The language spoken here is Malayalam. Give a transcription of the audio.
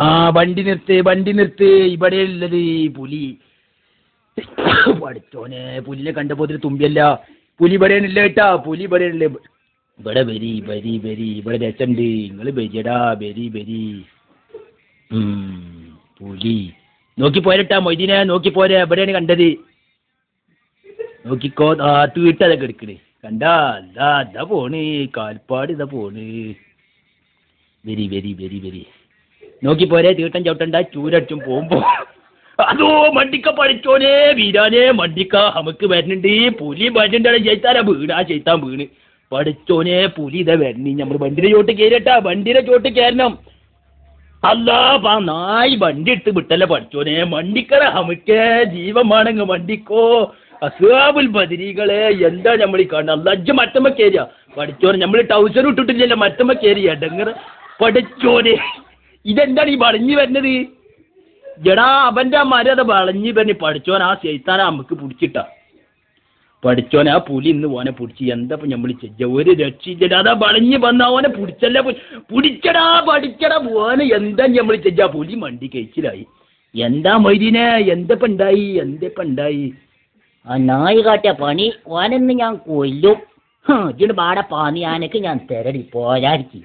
ആ വണ്ടി നിർത്ത് ഇവിടെയുള്ളത് പുലി. പഠിച്ചോനെ പുലിനെ കണ്ടപ്പോ തുമ്പിയല്ല. പുലി ഇവിടെയാണില്ല കേട്ടാ, പുലി ഇവിടെയല്ലേ. ഇവിടെ വരി ഇവിടെ രസമുണ്ട്, നിങ്ങള് ബരിയടാ ബരി. പുലി നോക്കി പോരട്ടാ മൊയ്തീനെ, നോക്കി പോരെ. എവിടെയാണ് കണ്ടത്? നോക്കിക്കോ. തീട്ടതൊക്കെ എടുക്കണ് കണ്ടാ. ഇതാ പോണ് കാൽപ്പാട്, ഇതാ പോണ്. വരി നോക്കി പോരെ. തീട്ടം ചവിട്ടണ്ട, ചൂരടിച്ചും പോകുമ്പോ. അതോ മണ്ടിക്ക പഠിച്ചോനെ വീരാനെ, മണ്ടിക്ക നമുക്ക് വരുന്നുണ്ട്. പുലി വരുന്നുണ്ടാണ്. ചെയ്ത്താൻ വീണ് പഠിച്ചോനെ. പുലി ഇതാ വരണി. നമ്മൾ വണ്ടിയുടെ ചോട്ട് കയറട്ടാ, വണ്ടിയുടെ ചോട്ട് കയറണം. അല്ലാ നായി വണ്ടി എടുത്ത് വിട്ടല്ലേ പഠിച്ചോനെ. മണ്ടിക്കറ നമുക്ക് ജീവമാണെങ്ങ് വണ്ടിക്കോ. അസ്ഹാബുൽ ബദരീകളെ എന്താ നമ്മളീ കാണുന്നത്? അല്ലജ്ജ് മറ്റമ്മ കയറിയ പഠിച്ചോനെ. നമ്മൾ ടൗസർ ഇട്ടിട്ടില്ലല്ലോ, മറ്റമ്മ കയറി എടങ്ങറ് പഠിച്ചോനെ. ഇതെന്താണ് ഈ വളഞ്ഞു വരുന്നത്? ജടാ അവന്റെ മര്യാദ വളഞ്ഞു വരണി പഠിച്ചോൻ. ആ ചെയ്ത്താനെ നമുക്ക് പിടിച്ചിട്ടാ പഠിച്ചോനെ. ആ പുലി ഇന്ന് ഓനെ പിടിച്ച് എന്താ നമ്മൾ ചെയ്യ? ഒരു രക്ഷയില്ല. അതാ വളഞ്ഞു വന്ന ഓനെ പിടിച്ചല്ല. പിടിച്ചടാ പഠിച്ചടാ ഓനെ. എന്താ നമ്മൾ ചെയ്യ? പുലി മണ്ടി കഴിച്ചിലായി. എന്താ മൊയ്തീനെ, എന്തപ്പ ഉണ്ടായി? ആ നായി കാട്ടിയ പണി ഓനെന്ന് ഞാൻ കൊല്ലും. ഇതിന് പാടെ പാനി ആനക്ക് ഞാൻ തരടി പോരാടിക്ക്.